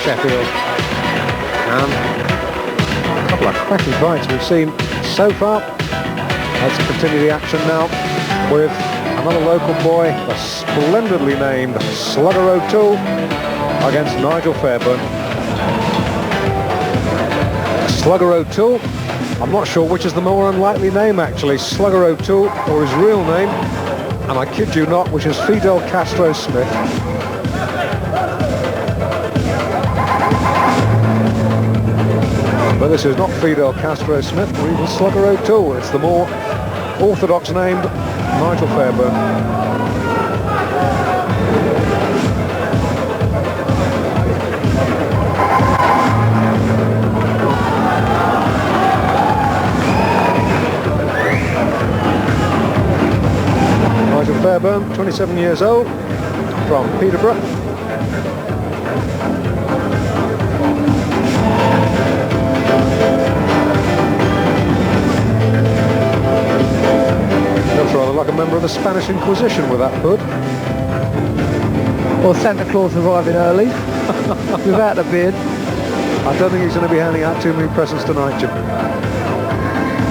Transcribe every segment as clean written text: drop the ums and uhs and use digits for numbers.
Sheffield. And a couple of cracking fights we've seen so far. Let's continue the action now with another local boy, the splendidly named Slugger O'Toole, against Nigel Fairbairn. Slugger O'Toole, I'm not sure which is the more unlikely name actually, Slugger O'Toole or his real name, and I kid you not, which is Fidel Castro Smith. But this is not Fidel Castro Smith or even Slugger O'Toole, it's the more orthodox named Nigel Fairbairn. Nigel Fairbairn, 27 years old, from Peterborough. Looks rather like a member of the Spanish Inquisition with that hood. Or Santa Claus arriving early, without a beard. I don't think he's going to be handing out too many presents tonight, Jim.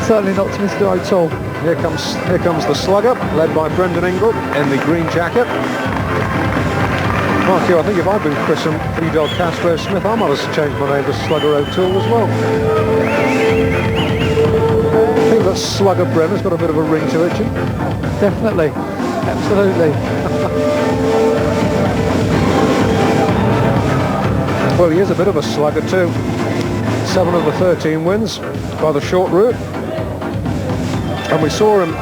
Certainly not to Mr. O'Toole. Here comes the Slugger, led by Brendan Ingle in the green jacket. Mark you, I think if I'd been christened Fidel Castro Smith, I might have changed my name to Slugger O'Toole as well. I think that Slugger Brenner's got a bit of a ring to it, Jim. Definitely, absolutely. Well, he is a bit of a slugger too. 7 of the 13 wins by the short route. And we saw him,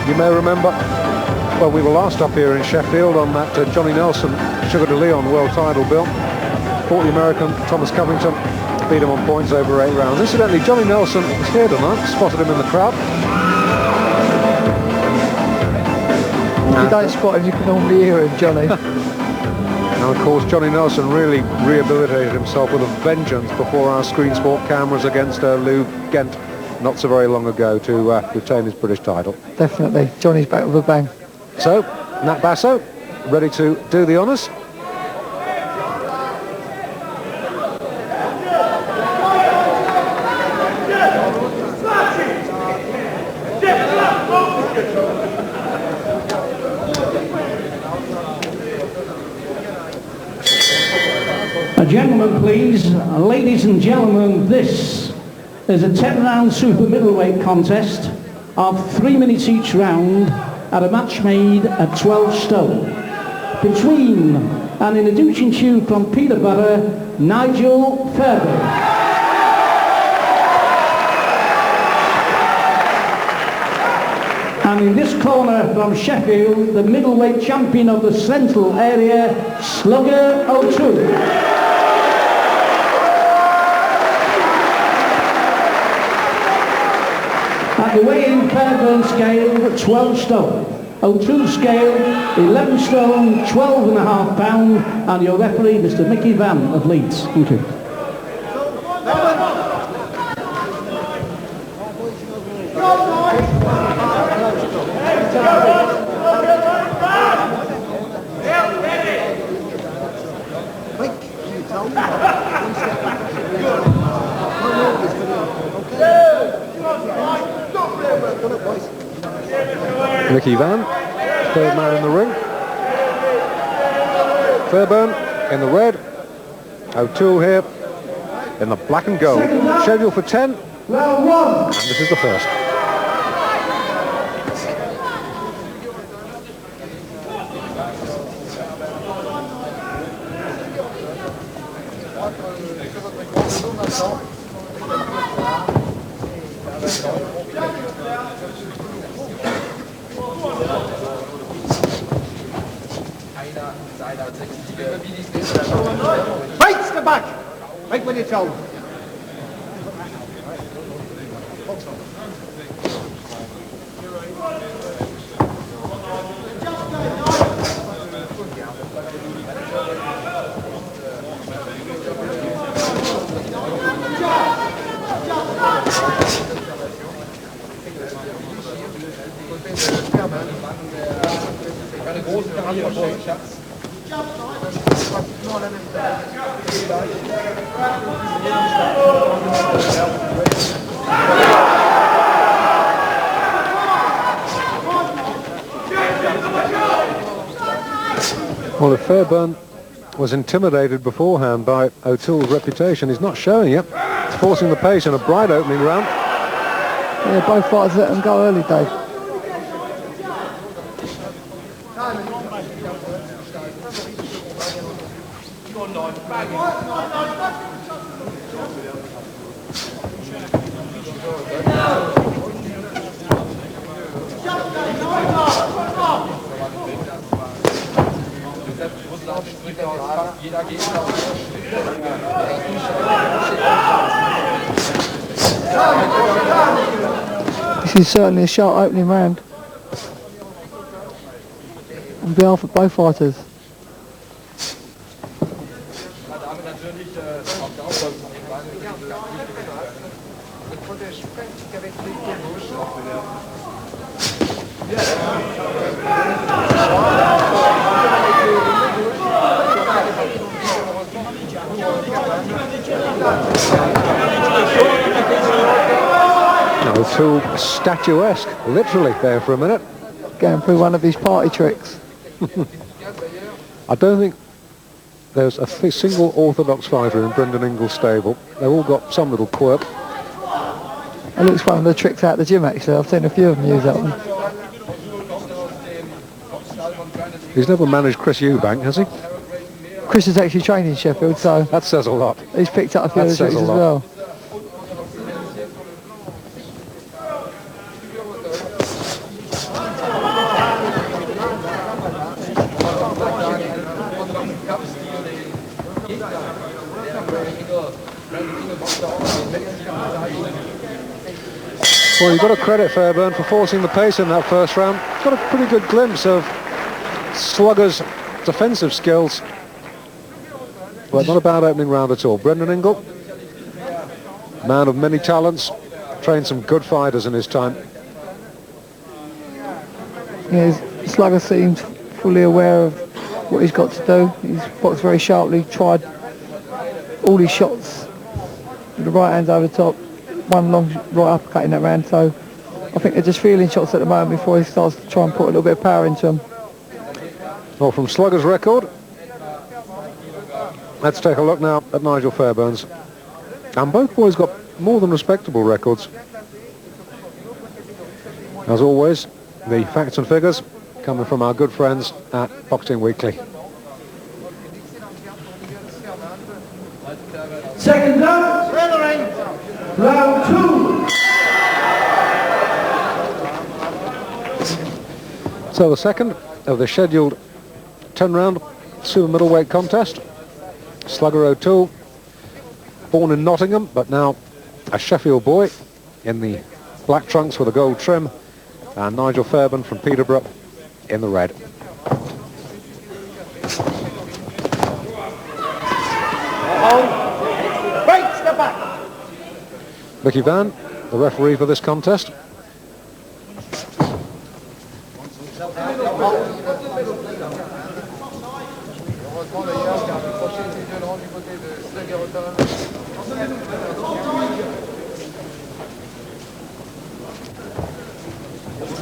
you may remember, well, we were last up here in Sheffield on that Johnny Nelson Sugar de Leon world title bill. Fought the American Thomas Covington, beat him on points over 8 rounds. Incidentally, Johnny Nelson was here tonight, spotted him in the crowd. If you don't spot him, you can normally hear him, Johnny. And of course, Johnny Nelson really rehabilitated himself with a vengeance before our screen sport cameras against Lou Gent not so very long ago to retain his British title. Definitely. Johnny's back with a bang. So, Nat Basso, ready to do the honours. Gentlemen, please, ladies and gentlemen, this is a 10-round super middleweight contest of 3 minutes each round at a match made at 12 stone between, and introducing you from Peterborough, Nigel Fairbairn. And in this corner from Sheffield, the middleweight champion of the central area, Slugger O'Toole. At the weigh-in, Fairbairn scale, 12 stone. O'Toole scale, 11 stone, 12 and a half pound. And your referee, Mr. Mickey Van of Leeds. Thank you. Mickey Van, third man in the ring. Fairbairn in the red. O'Toole here in the black and gold. Scheduled for 10. And this is the first. Right to the back. Right when you're told. Well, if Fairbairn was intimidated beforehand by O'Toole's reputation, he's not showing it. He's forcing the pace in a bright opening round. Yeah, both fighters let them go early, Dave. This is certainly a sharp opening round on behalf of both fighters. O'Toole statuesque, literally, there for a minute. Going through one of his party tricks. I don't think there's a single orthodox fighter in Brendan Ingle's stable. They've all got some little quirk. It looks one of the tricks out of the gym, actually. I've seen a few of them use that one. He's never managed Chris Eubank, has he? Chris is actually trained in Sheffield, so That says a lot. he's picked up a few of the That says tricks a as lot. well. Well, you've got to credit Fairbairn for forcing the pace in that first round. Got a pretty good glimpse of Slugger's defensive skills. But not a bad opening round at all. Brendan Ingle, man of many talents, trained some good fighters in his time. Yeah, Slugger seems fully aware of what he's got to do. He's boxed very sharply, tried all his shots with the right hands over the top, one long right uppercut in that round, so I think they're just feeling shots at the moment before he starts to try and put a little bit of power into them. Well, from Slugger's record, let's take a look now at Nigel Fairbairn's. And both boys got more than respectable records. As always, the facts and figures coming from our good friends at Boxing Weekly. Second round, round 2. So the second of the scheduled 10-round super middleweight contest. Slugger O'Toole, born in Nottingham, but now a Sheffield boy in the black trunks with a gold trim, and Nigel Fairbairn from Peterborough in the red. Mickey Van, the referee for this contest.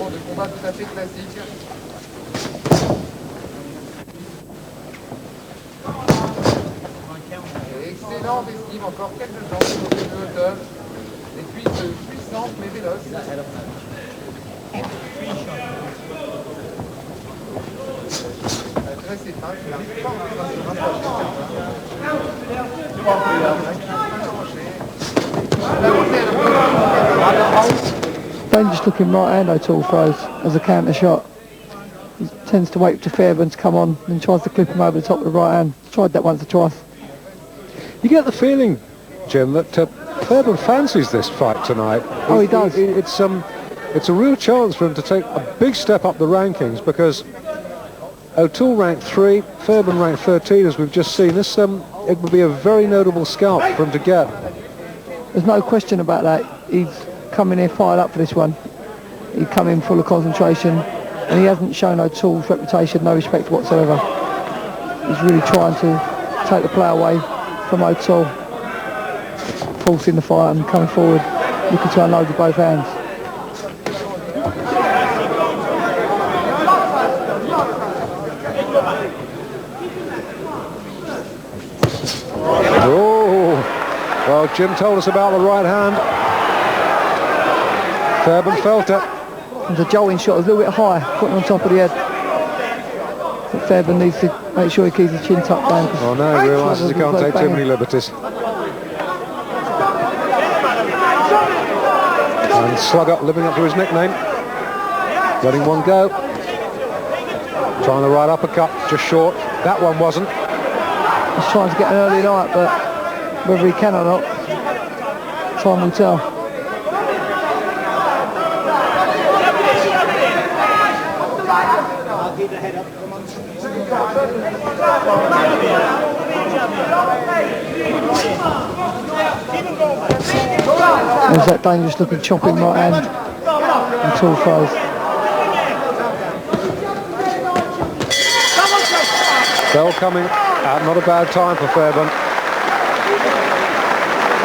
De combat tout à fait classique. Excellente esquive, encore quelques jambes de hauteur. Des cuisses puissantes mais véloces. Très c'est fin, il n'arrive pas en train de se rapprocher. Dangerous looking right hand O'Toole throws as a counter shot. He tends to wait for Fairbairn to come on and tries to clip him over the top of the right hand. Tried that once or twice. You get the feeling, Jim, that Fairbairn fancies this fight tonight. Oh, he does. It's a real chance for him to take a big step up the rankings, because O'Toole ranked 3, Fairbairn ranked 13, as we've just seen. This it would be a very notable scalp for him to get. There's no question about that. He's come in here fired up for this one. He's come in full of concentration, and he hasn't shown O'Toole's reputation no respect whatsoever. He's really trying to take the play away from O'Toole, forcing the fight and coming forward, looking to unload with both hands. Oh, well, Jim told us about the right hand. Fairbairn felt it. And the jolting shot was a little bit high, putting on top of the head. But Fairbairn needs to make sure he keeps his chin tucked down. Oh no, he realises he can't take too many liberties. And Slugger living up to his nickname. Letting one go. Trying the right uppercut, just short. That one wasn't. He's trying to get an early night, but whether he can or not, time will tell. There's that dangerous looking chopping right hand and tall throws. Bell coming at not a bad time for Fairbairn.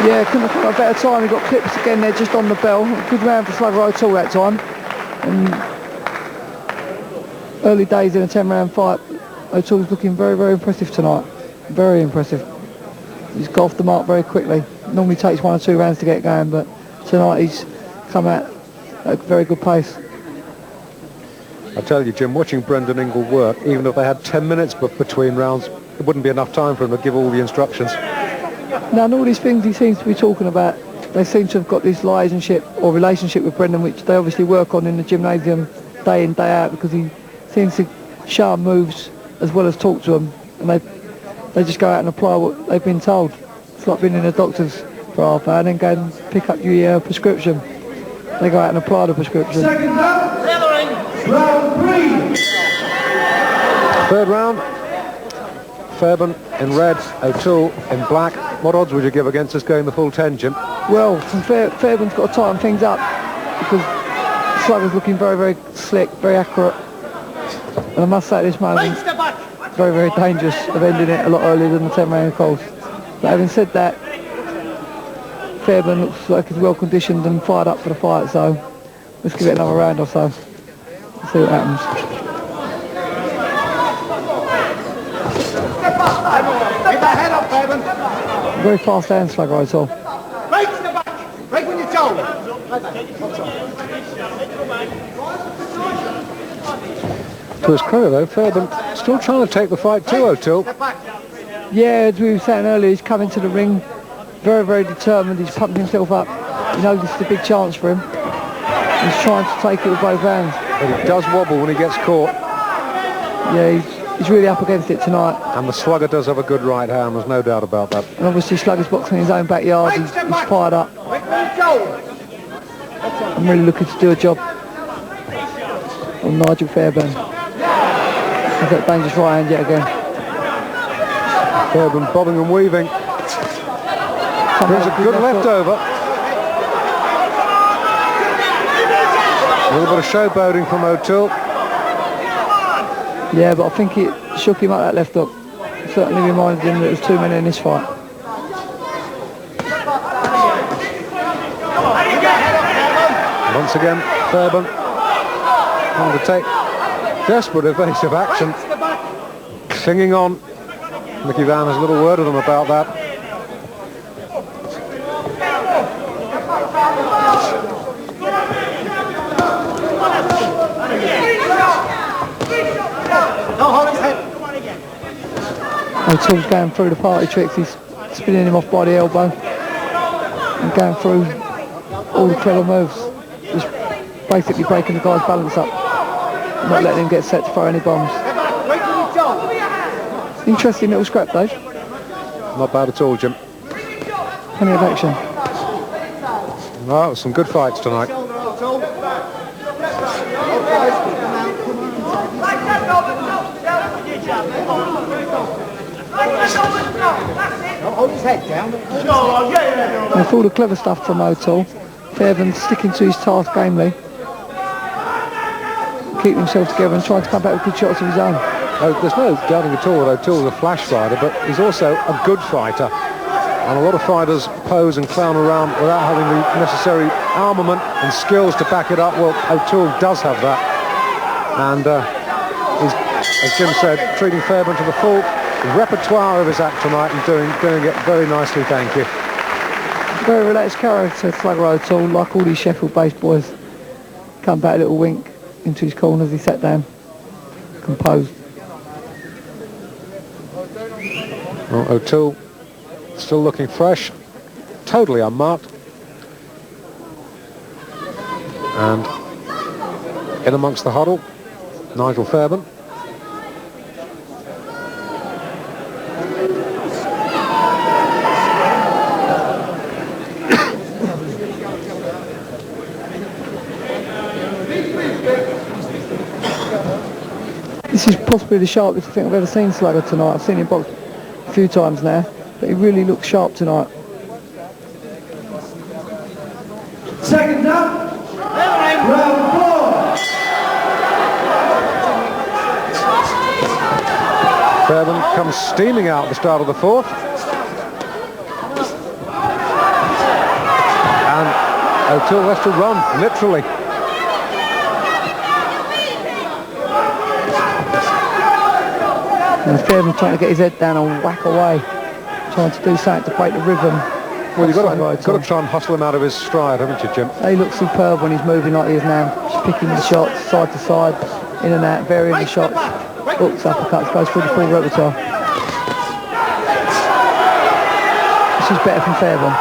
Yeah, couldn't have come at a better time. He got clips again there just on the bell. Good round for Slugger O'Toole that time. And early days in a 10-round fight, O'Toole's looking very, very impressive tonight. Very impressive. He's got off the mark very quickly. Normally takes 1 or 2 rounds to get going, but tonight he's come out at a very good pace. I tell you, Jim, watching Brendan Ingle work, even if they had 10 minutes between rounds, it wouldn't be enough time for him to give all the instructions. Now, and all these things he seems to be talking about, they seem to have got this liaisonship or relationship with Brendan, which they obviously work on in the gymnasium day in, day out, because he seems to show them moves as well as talk to them, and they just go out and apply what they've been told. It's like being in a doctor's for half hour and then go and pick up your prescription. They go out and apply the prescription. Second round, round 3. Third round, Fairbairn in red, O'Toole in black. What odds would you give against us going the full 10, Jim? Well, Fairbairn's got to tighten things up because Slugger's looking very, very slick, very accurate. And I must say at this moment, very, very dangerous of ending it a lot earlier than the 10-round calls. But having said that, Fairbairn looks like he's well conditioned and fired up for the fight, so let's give it another round or so. Let's see what happens. Get that head up, Fairbairn. Very fast hand, Slugger O'Toole. Break to the back. Break with your toe. To his credit, though, Fairbairn still trying to take the fight to O'Toole. Yeah, as we were saying earlier, he's come into the ring very, very determined. He's pumped himself up. He knows this is a big chance for him. He's trying to take it with both hands. But he does wobble when he gets caught. Yeah, he's really up against it tonight. And the Slugger does have a good right hand, there's no doubt about that. And obviously Slugger's boxing in his own backyard. He's fired up. I'm really looking to do a job on Nigel Fairbairn. He's got dangerous right hand yet again. Fairbairn bobbing and weaving. There's a good left over. A little bit of showboating from O'Toole. Yeah, but I think it shook him up, that left hook. It certainly reminded him that there was 2 men in this fight. Once again, Fairbairn trying to take desperate evasive action. Singing on. Mickey Van has a little word with him about that. O'Toole's going through the party tricks. He's spinning him off by the elbow and going through all the clever moves. Just basically breaking the guy's balance up, not letting him get set to throw any bombs. Interesting little scrap, Dave. Not bad at all, Jim. Plenty of action. No, some good fights tonight. Hold his head down. And for all the clever stuff from O'Toole, Fairbairn sticking to his task gamely, keeping himself together and trying to come back with good shots of his own. Oh, there's no doubting at all that O'Toole's a flash fighter, but he's also a good fighter. And a lot of fighters pose and clown around without having the necessary armament and skills to back it up. Well, O'Toole does have that. And he's, as Jim said, treating Fairbairn to the full repertoire of his act tonight and doing it very nicely, thank you. Very relaxed character, Slugger O'Toole, like all these Sheffield-based boys. Come back a little wink into his corner as he sat down, composed. Well, O'Toole still looking fresh, totally unmarked. And in amongst the huddle, Nigel Fairbairn. This is possibly the sharpest I think I've ever seen Slugger tonight. I've seen him box a few times now, but he really looks sharp tonight. Second up, round 4. Fairbairn comes steaming out at the start of the fourth. And O'Toole has to run, literally. And Fairbairn trying to get his head down and whack away, trying to do something to break the rhythm. Well, you've got to try and hustle him out of his stride, haven't you, Jim? He looks superb when he's moving like he is now. Just picking the shots, side to side, in and out, varying the shots. Hooks, uppercuts, goes through the full repertoire. This is better from Fairbairn.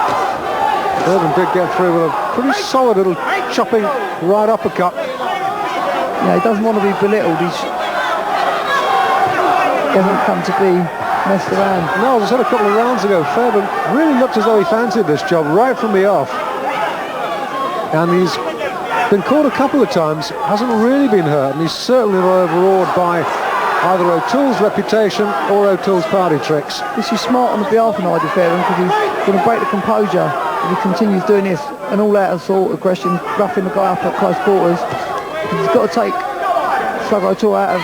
Fairbairn did get through with a pretty solid little chopping right uppercut. Yeah, he doesn't want to be belittled. He doesn't come to be messed around. No, as I said a couple of rounds ago, Fairbairn really looked as though he fancied this job right from the off. And he's been caught a couple of times, hasn't really been hurt, and he's certainly not overawed by either O'Toole's reputation or O'Toole's party tricks. This is smart on the behalf of Nigel Fairbairn because he's going to break the composure if he continues doing this. An all-out assault, aggression, roughing the guy up at close quarters. He's got to take Slugger O'Toole out of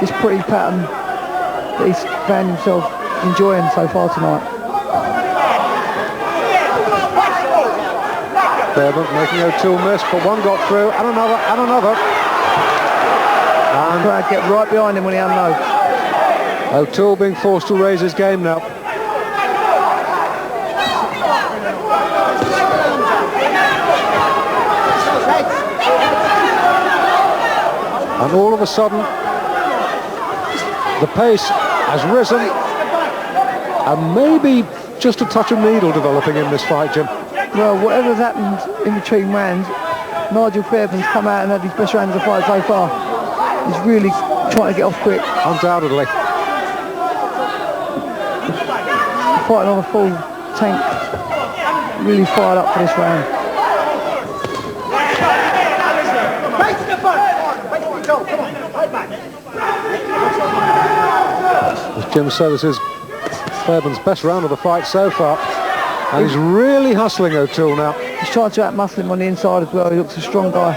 this pretty pattern that he's found himself enjoying so far tonight. Fairbairn making O'Toole miss, but one got through, and another, and another. And the crowd get right behind him when he unloads. O'Toole being forced to raise his game now. And all of a sudden, the pace has risen, and maybe just a touch of needle developing in this fight, Jim. Well, whatever's happened in between rounds, Nigel Fairbairn's come out and had his best round of the fight so far. He's really trying to get off quick. Undoubtedly. Fighting on a full tank. Really fired up for this round. As Jim said, this is Fairbairn's best round of the fight so far. And he's really hustling O'Toole now. He's trying to out-muscle him on the inside as well. He looks a strong guy.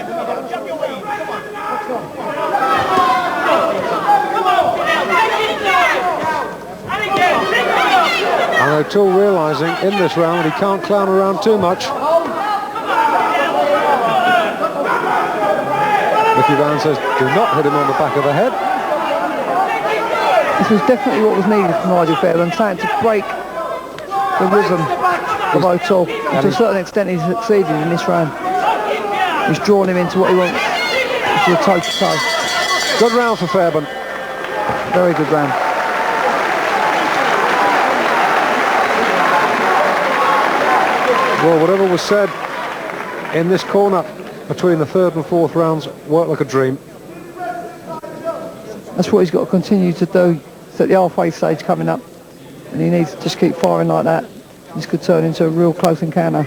And O'Toole realising in this round he can't clown around too much. Mickey Van says, do not hit him on the back of the head. This was definitely what was needed from Nigel Fairbairn, trying to break the rhythm of O'Toole. To a certain extent he's succeeded in this round. He's drawn him into what he wants, which is a toe-to-toe. Good round for Fairbairn. Very good round. Well, whatever was said in this corner between the third and fourth rounds worked like a dream. That's what he's got to continue to do. It's at the halfway stage coming up, and he needs to just keep firing like that. This could turn into a real close encounter.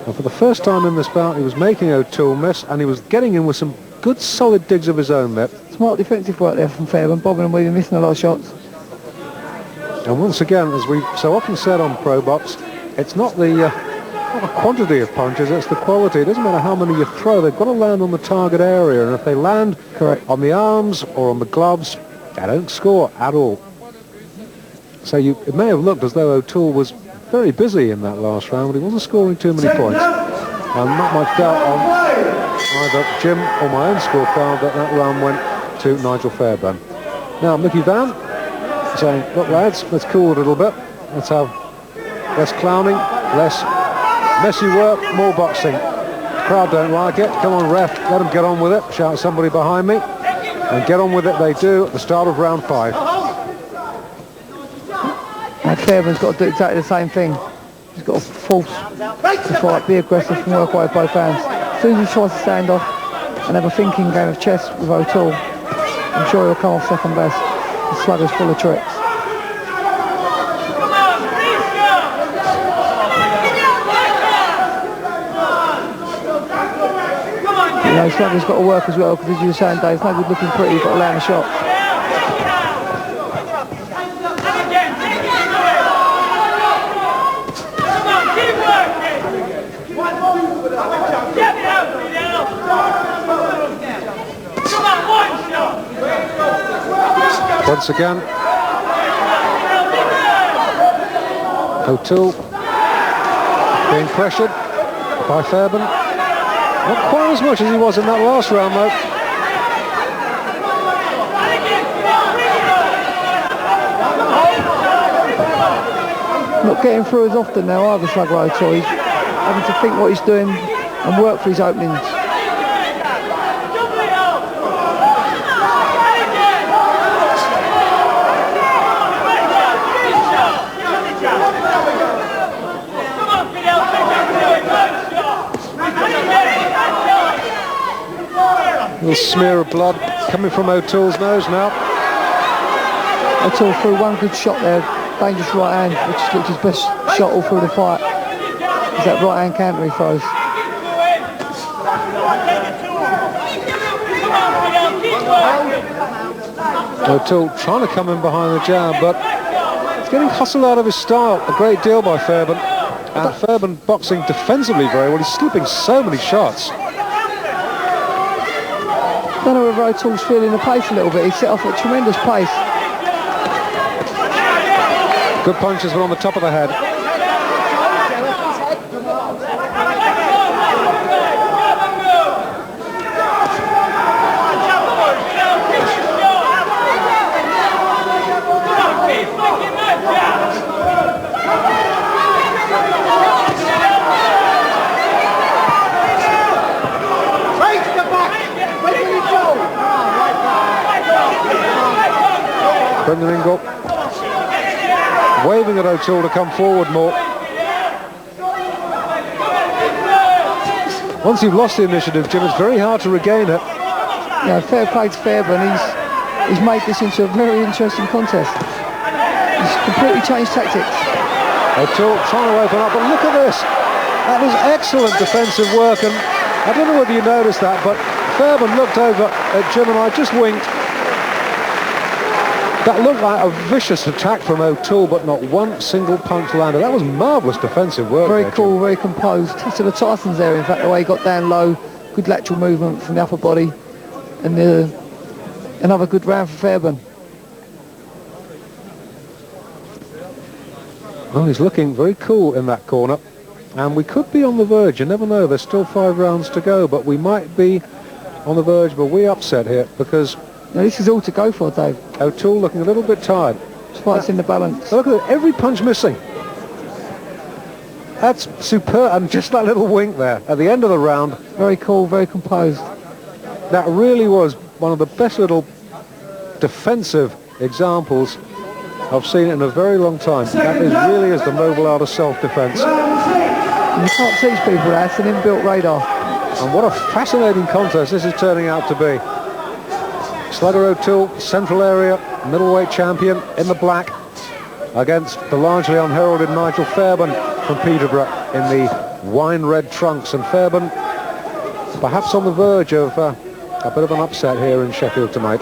Well, for the first time in this bout, he was making O'Toole miss, and he was getting in with some good solid digs of his own there. Smart defensive work there from Fairbairn, bobbing and weaving, missing a lot of shots. And once again, as we've so often said on Pro Box, it's not the quantity of punches, it's the quality. It doesn't matter how many you throw, they've got to land on the target area, and if they land correct on the arms or on the gloves, they don't score at all. So it may have looked as though O'Toole was very busy in that last round, but he wasn't scoring too many points. And not much doubt on either Jim or my own scorecard that round went to Nigel Fairbairn. Now Mickey Van saying, look lads, let's cool a little bit. Let's have less clowning, less messy work, more boxing. The crowd don't like it. Come on ref, let them get on with it. Shout somebody behind me. And get on with it they do at the start of round 5. Now Fairbairn's got to do exactly the same thing. He's got to force the fight, be aggressive and work away with both hands. As soon as he tries to stand off and have a thinking game of chess with O'Toole, I'm sure he'll come off second best. The Slugger's full of tricks. You know, Slugger's got to work as well, because as you were saying, Dave, it's no good looking pretty, you've got to land a shot. Once again, O'Toole being pressured by Fairbairn. Not quite as much as he was in that last round, though. Not getting through as often now either, Slugger O'Toole. He's having to think what he's doing and work for his openings. A little smear of blood coming from O'Toole's nose now. O'Toole threw one good shot there, dangerous right hand, which looked his best shot all through the fight. Is that right hand counter he throws. O'Toole trying to come in behind the jab, but it's getting hustled out of his style a great deal by Fairbairn. And Fairbairn boxing defensively very well. He's slipping so many shots. I don't know whether O'Toole's feeling the pace a little bit. He set off at tremendous pace. Good punches were on the top of the head. Brendan Ingle waving at O'Toole to come forward more. Once you've lost the initiative, Jim, it's very hard to regain it. Yeah, fair play to Fairbairn. He's made this into a very interesting contest. He's completely changed tactics. O'Toole trying to open up, but look at this. That is excellent defensive work, and I don't know whether you noticed that, but Fairbairn looked over at Jim and I just winked. That looked like a vicious attack from O'Toole, but not one single punch landed. That was marvellous defensive work. Very there, cool, Jim. very composed. To the Tyson's there, in fact, the way he got down low, good lateral movement from the upper body, and another good round for Fairbairn. Well, he's looking very cool in that corner, and we could be on the verge. You never know. There's still 5 rounds to go, but we might be on the verge of a wee upset here, because Now, this is all to go for, Dave. O'Toole looking a little bit tired. This fight's in the balance. Look at it, every punch missing. That's superb, and just that little wink there at the end of the round. Very cool, very composed. That really was one of the best little defensive examples I've seen in a very long time. That really is the noble art of self-defense. And you can't teach people that. It's an inbuilt radar. And what a fascinating contest this is turning out to be. Slugger O'Toole, Central Area middleweight champion in the black, against the largely unheralded Nigel Fairbairn from Peterborough in the wine red trunks. And Fairbairn perhaps on the verge of a bit of an upset here in Sheffield tonight.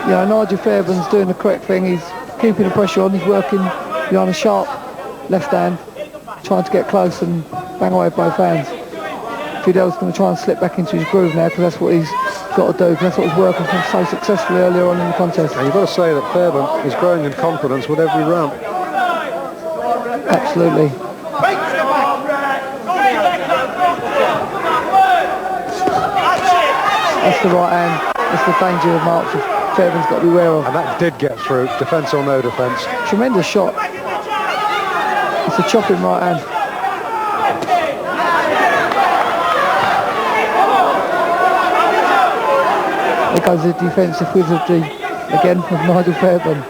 Yeah, Nigel Fairbairn's doing the correct thing. He's keeping the pressure on. He's working behind a sharp left hand, trying to get close and bang away with both hands. Fidel's going to try and slip back into his groove now, because that's what he's got to do, because that's what he's working from so successfully earlier on in the contest. And you've got to say that Fairbairn is growing in confidence with every round. Absolutely. That's the right hand. That's the danger of March Fairbairn's got to be aware of. And that did get through, defence or no defence. Tremendous shot. It's a chopping right hand. There goes the defensive wizardry again with Nigel Fairbairn.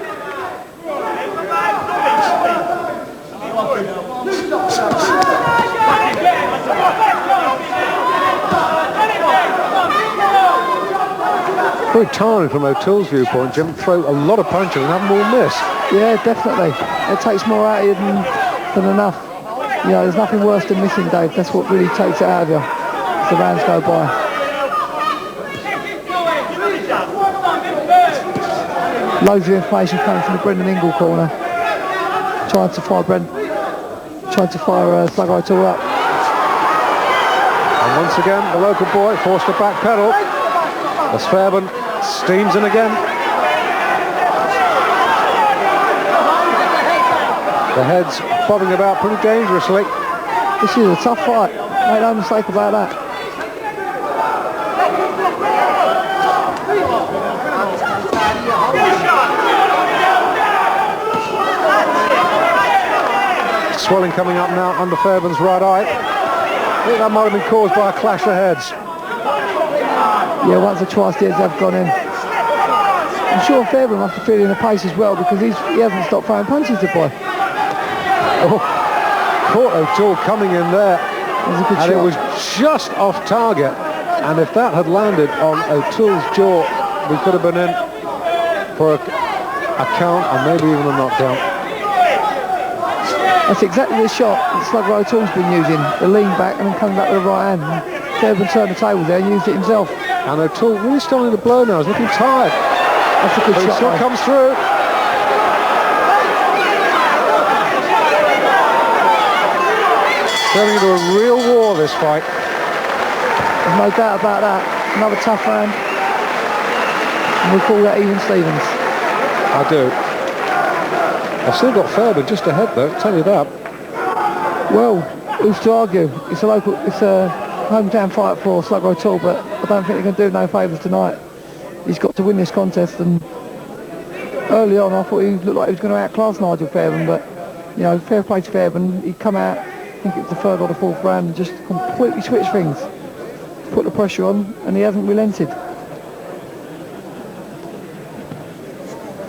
Very tiring from O'Toole's viewpoint, Jim. Throw a lot of punches and have them all miss. Yeah, definitely. It takes more out of you than enough. You know, there's nothing worse than missing, Dave. That's what really takes it out of you as the rounds go by. Loads of information coming from the Brendan Ingle corner. Trying to fire Slugger O'Toole up. And once again, the local boy forced to backpedal as Fairbairn steams in again. The heads bobbing about pretty dangerously. This is a tough fight. Make no mistake about that. Swelling coming up now under Fairbairn's right eye. I think that might have been caused by a clash of heads. Yeah, once or twice the heads have gone in. I'm sure Fairbairn must be feeling the pace as well because he hasn't stopped throwing punches, the boy. Oh, caught O'Toole coming in there. It was a good shot. It was just off target. And if that had landed on O'Toole's jaw, we could have been in for a count and maybe even a knockdown. That's exactly the shot that Slugger O'Toole's been using. The lean back and then coming back with the right hand. And Fairbairn turned the table there and used it himself. And O'Toole really starting to blow now. He's looking tired. That's a good But shot. the shot comes through. Turning into a real war, this fight. There's no doubt about that. Another tough round. And we call that even Stevens. I do. I've still got Fairbairn just ahead, though. I'll tell you that. Well, who's to argue? It's a hometown fight for Slugger O'Toole, but I don't think he can do no favours tonight. He's got to win this contest, and early on I thought he looked like he was going to outclass Nigel Fairbairn, but you know, fair play to Fairbairn. He'd come out, I think it was the third or the fourth round, and just completely switched things, put the pressure on, and he hasn't relented.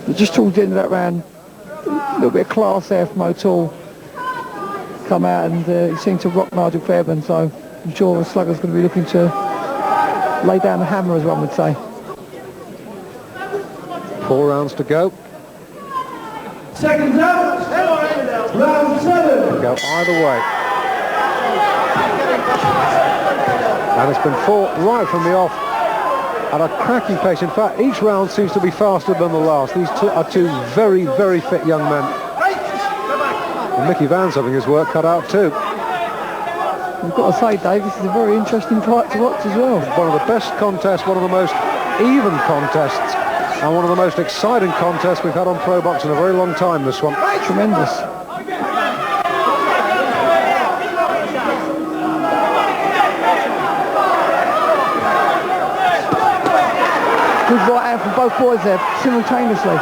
But just towards the end of that round, a little bit of class there from O'Toole. Come out and he seemed to rock Nigel Fairbairn, so I'm sure Slugger's going to be looking to lay down the hammer, as one would say. 4 rounds to go. Seconds out. Round 7. Go either way. And it's been fought right from the off at a cracking pace. In fact, each round seems to be faster than the last. These two are two very, very fit young men. And Mickey Van's having his work cut out too. I've got to say, Dave, this is a very interesting fight to watch as well. One of the best contests, one of the most even contests, and one of the most exciting contests we've had on Pro Box in a very long time, this one. Tremendous. Good right hand from both boys there, simultaneously.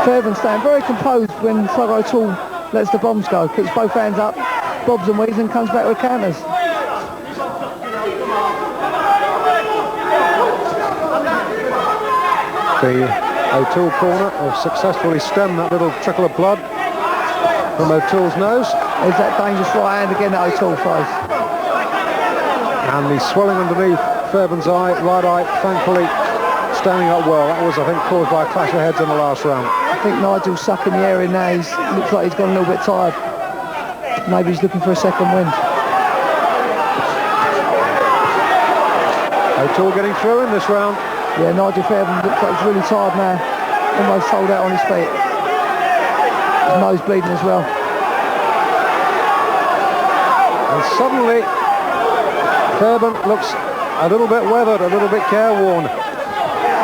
Fairbairn staying very composed when Slugger O'Toole lets the bombs go, puts both hands up, bobs and weaves, and comes back with counters. The O'Toole corner have successfully stemmed that little trickle of blood from O'Toole's nose. There's that dangerous right hand again that O'Toole throws. And the swelling underneath Fairbairn's eye, right eye, thankfully standing up well. That was, I think, caused by a clash of heads in the last round. I think Nigel's sucking the air in now. He looks like he's gone a little bit tired. Maybe he's looking for a second win. O'Toole getting through in this round. Yeah, Nigel Fairbairn looks like he's really tired now. Almost sold out on his feet. His nose bleeding as well. And suddenly Fairbairn looks a little bit weathered, a little bit careworn.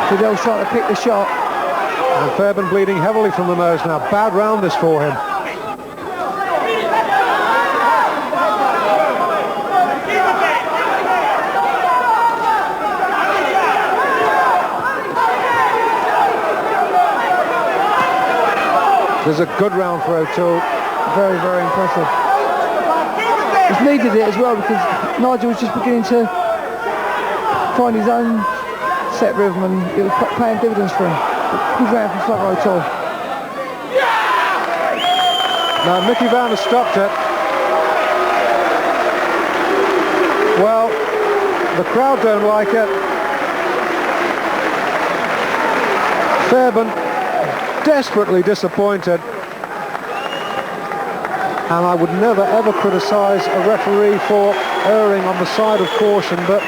Goodell's trying to pick the shot. And Fairbairn bleeding heavily from the nose now. Bad round this for him. There's a good round for O'Toole. Very, very impressive. He's needed it as well because Nigel was just beginning to find his own set rhythm and it was paying dividends for him. Good round from Slugger O'Toole. Now Mickey Van has stopped it. Well, the crowd don't like it. Fairbairn desperately disappointed. And I would never ever criticise a referee for erring on the side of caution, but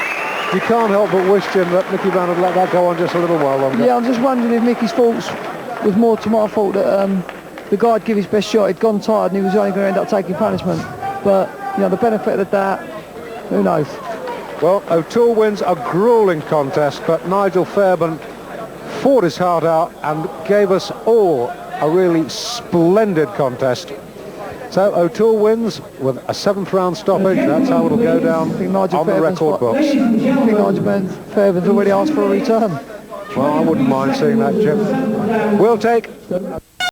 you can't help but wish, Jim, that Mickey Van had let that go on just a little while longer. Yeah, I'm just wondering if Mickey's faults was more to my fault that the guy'd give his best shot, he'd gone tired and he was only going to end up taking punishment. But, you know, the benefit of that, who knows? Well, O'Toole wins a gruelling contest, but Nigel Fairbairn fought his heart out and gave us all a really splendid contest. So O'Toole wins with a 7th round stoppage. That's how it'll go down on the record books. I think Nigel Fairbairn's already asked for a return. Well, I wouldn't mind seeing that, Jim. We'll take